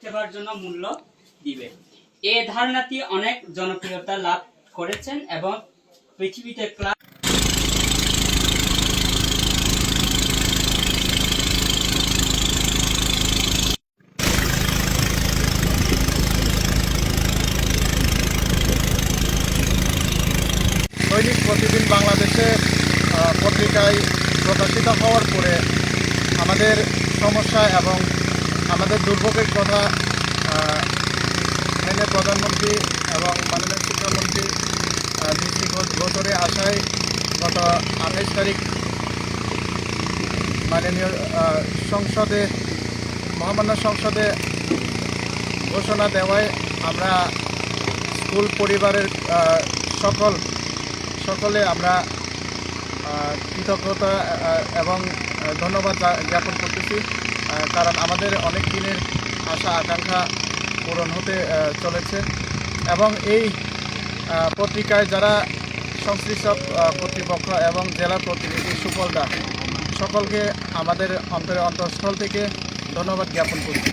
সেবার জন্য মূল্য দিবে। এই ধারণাটি অনেক জনপ্রিয়তা লাভ করেছেন এবং পৃথিবীতে দৈনিক প্রতিদিন বাংলাদেশে পত্রিকায় প্রকাশিত হওয়ার পরে আমাদের সমস্যা এবং আমাদের দুর্ভোগের কথা মাননীয় প্রধানমন্ত্রী এবং মাননীয় শিক্ষামন্ত্রী দৃষ্টিগোচরে আসায় গত 28 তারিখ মাননীয় মহামান্য সংসদে ঘোষণা দেওয়ায় আমরা স্কুল পরিবারের সকলে আমরা কৃতজ্ঞতা এবং ধন্যবাদ জ্ঞাপন করতেছি, কারণ আমাদের অনেক দিনের আশা আকাঙ্ক্ষা পূরণ হতে চলেছে। এবং এই পত্রিকায় যারা সংশ্লিষ্ট কর্তৃপক্ষ এবং জেলা প্রতিনিধি সুফলদা সকলকে আমাদের অন্তঃস্থল থেকে ধন্যবাদ জ্ঞাপন করছি।